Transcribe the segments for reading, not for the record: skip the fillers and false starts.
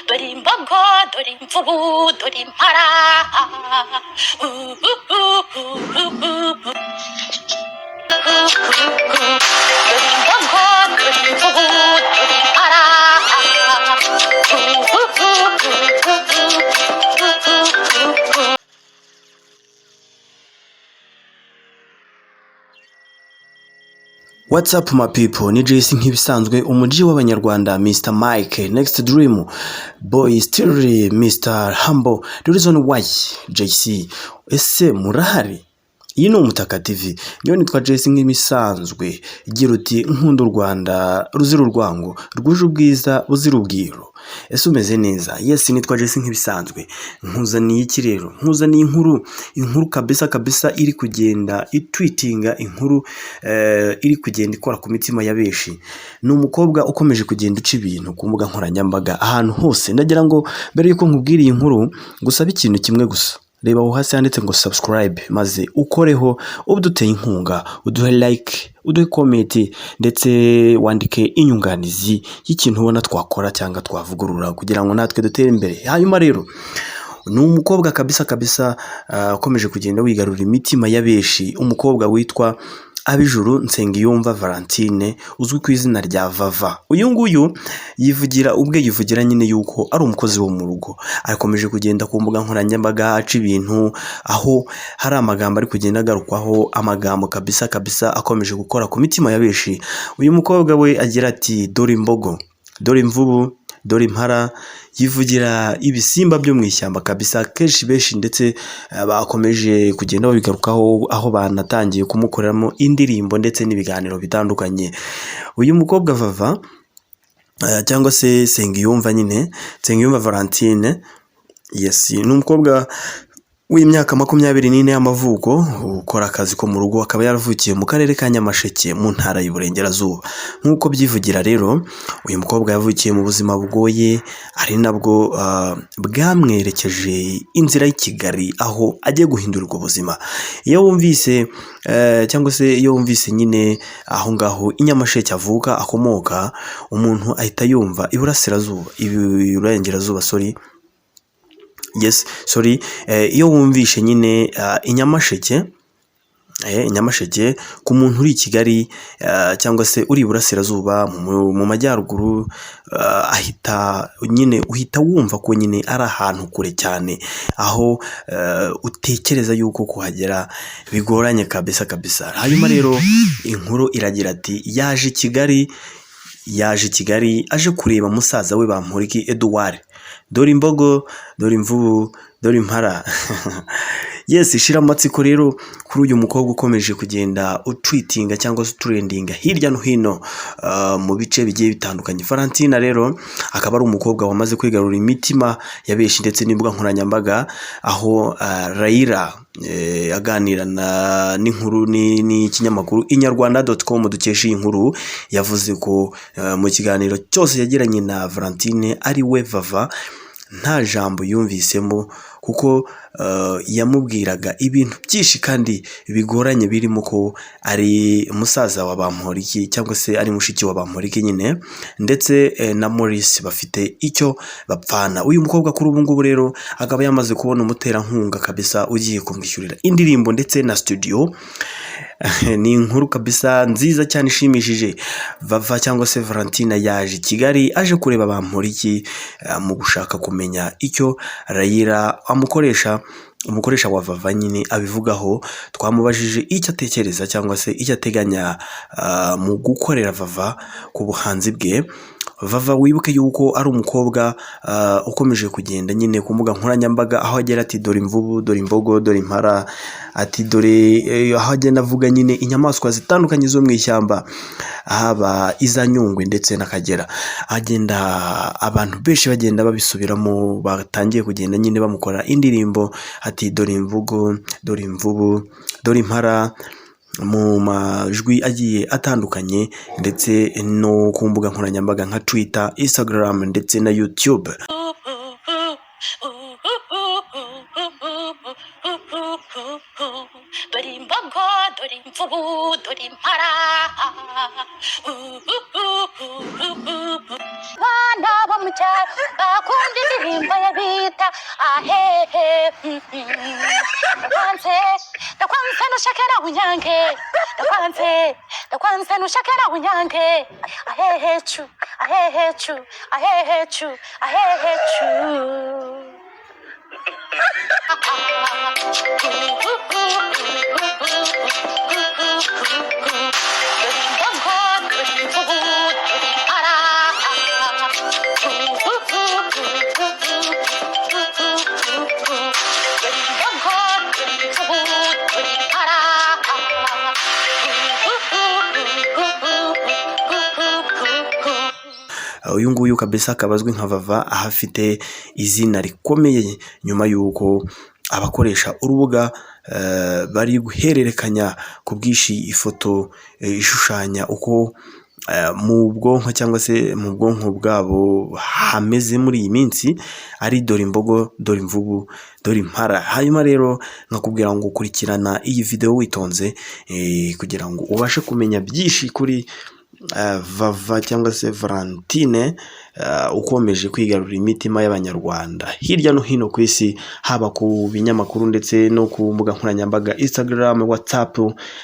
Dore Imbogo Dore imvubu Dore impala What's up my people, ni Jason nk'ibisanzwe umuji w'abanyarwanda Mr. Mike, next dream boy still Mr. Humble, the reason why JC ese murahari. Iyi ni Umutaka TV, niyo nitwa Jason nk'ibisanzwe igira uti nkunda u Rwanda ruzira urwango rwuje ubwiza buzira ubwiro. Ese umeze neza? Yes, nitwa Jason nk'ibisanzwe. Nkuzaniye iki rero? Nkuzaniye inkuru kabisa iri kugenda itweetinga, inkuru iri kugenda ikora ku mitima ya benshi. Ni umukobwa ukomeje kugenda uca ibintu ku mbuga nkoranyambaga ahantu hose. Ndagira ngo mbere yuko nkubwira iyi nkuru gusaba ikintu kimwe gusa. Reba aho hasi handitse ngo subscribe maze ukoreho uduteye inkunga, uduhe like, uduhe comment ndetse wandike inyunganizi y'ikintu ubona twakora cyangwa twavugurura kugira ngo natwe dutere imbere. Hanyuma rero ni umukobwa kabisa ukomeje kugenda wigarurira imitima ya benshi, umukobwa witwa Abijuru Nsengiyumva Valentine uzwi ku izina rya Vava. Uyu nguyu yivugira nyine yuko ari umukozi wo mu rugo. Akomeje kugenda ku mbuga nkoranyambaga aca ibintu, aho hari amagambo ari kugenda agarukwaho, amagambo kabisa akomeje gukora ku mitima ya benshi. Uyu mukobwa we agira ati dore imbogo, dore imvubu, dore impala, yivugira ibisimba byo mu ishyamba kabisa. Kenshi benshi ndetse bakomeje kugenda babigarukaho, aho banatangiye kumukoreramo indirimbo ndetse n'ibiganiro bitandukanye. Uyu mukobwa Vava cyangwa se Nsengiyumva Valentine, yes, ni umukobwa w'imyaka 24 y'amavuko, ukora akazi ko mu rugo, akaba yaravukiye mu karere ka Nyamasheke mu ntara y'Iburengerazuba. Nkuko byivugira rero, uyu mukobwa yavukiye mu buzima bugoye, ari nabwo bwamwerekeje inzira y'i Kigali aho agiye guhindurirwa ubuzima. Iyo wumvise nyine aho ngaho i Nyamasheke avuka akomoka, umuntu ahita yumva iburengerazuba, iyo wumvishe nyine Nyamasheke ku muntu uri i Kigali cyangwa se uri iburasirazuba mu majyaruguru, uhita wumva ko nyine ari ahantu kure cyane, aho utekereza yuko kuhagera bigoranye kabisa. Hanyuma rero inkuru iragira ati yaje i Kigali aje kureba musaza we Bamporiki Edouard. Dore imbogo, dore imvubu, dore impala. Yes, shira amatsiko rero kuri uyu mukobwa ukomeje kugenda utweetinga cyangwa se trendinga hirya no hino mu bice bigiye bitandukanye. Valentine rero akaba ari umukobwa wamaze kwigarura imitima ya benshi ndetse n'imbuga nkoranyambaga, aho Raila aganira n'inkuru n'ikinyamakuru inyarwanda.com dukesha iyi nkuru, yavuze ko mu kiganiro cyose yagiranye na Valentine ari we Vava nta jambo yumvisemo, kuko yamubwiraga ibintu byinshi kandi bigoranye, birimo ko ari musaza wa Bamporiki cyangwa se ari mushiki wa Bamporiki nyine, ndetse na Maurice bafite icyo bapfana. Uyu mukobwa kuri ubu ngubu rero akaba yamaze kubona umuterankunga kabisa ugiye kumwishyurira indirimbo ndetse na studio. Ni inkuru kabisa nziza cyane ishimishije. Vava cyangwa se Valentine yaje i Kigali aje kureba Bamporiki mu gushaka kumenya icyo Raila umukoresha wa Vava nyine abivugaho. Twamubajije icyo atekereza cyangwa se icyo ateganya mu gukorera Vava ku buhanzi bwe. Vava wibuke yuko ari umukobwa ukomeje kugenda nyine ku mbuga nkoranyambaga, aho agera ati dore imvubu, dore imbogo, dore impala, ati dore aho agenda avuga nyine inyamaswa zitandukanye zo mu ishyamba, haba izanyungwe ndetse n'Akagera. Abantu benshi bagenda babisubiramo, batangiye kugenda nyine bamukora indirimbo ati dore imvugo, dore imvubu, dore impala, mu majwi agiye atandukanye ndetse no ku mbuga nkoranyambaga nka Twitter, Instagram ndetse na YouTube. Dore imbogo, dore imvubu, dore impala. Bana bo mu cyaro bakunda ahee ndakwanze nushakira unyange ndakwanze nushakira unyange ahehechu uyu nguyu kabisa akaba azwi nka Vava, aho afite izina rikomeye nyuma y'uko abakoresha urubuga bari guhererekanya ku bwinshi ifoto ishushanya uko mu bwonko cyangwa se mu bwonko bwabo hameze muri iyi minsi, ari Dore Imbogo Dore Imvubu Dore Impala. Hanyuma rero nkakubwira ngo ukurikirana iyi video witonze kugira ngo ubashe kumenya byinshi kuri Vava cyangwa se Valentine ukomeje kwigarurira imitima y'abanyarwanda hirya no hino ku isi, haba ku binyamakuru ndetse no ku mbuga nkoranyambaga Instagram, WhatsApp,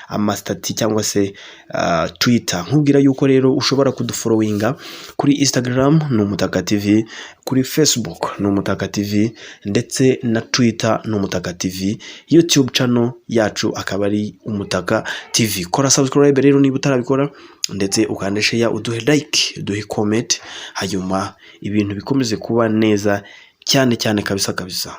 amastati cyangwa se Twitter. Nkubwira yuko rero ushobora kudufollowinga kuri Instagram ni Umutaka TV, kuri Facebook ni Umutaka TV, ndetse na Twitter ni Umutaka TV, YouTube channel yacu akaba ari Umutaka TV. Kora subscribe rero niba utarabikora, ndetse ukande share, uduhe like, uduhe comment, hanyuma ibintu bikomeze kuba neza cyane kabisa.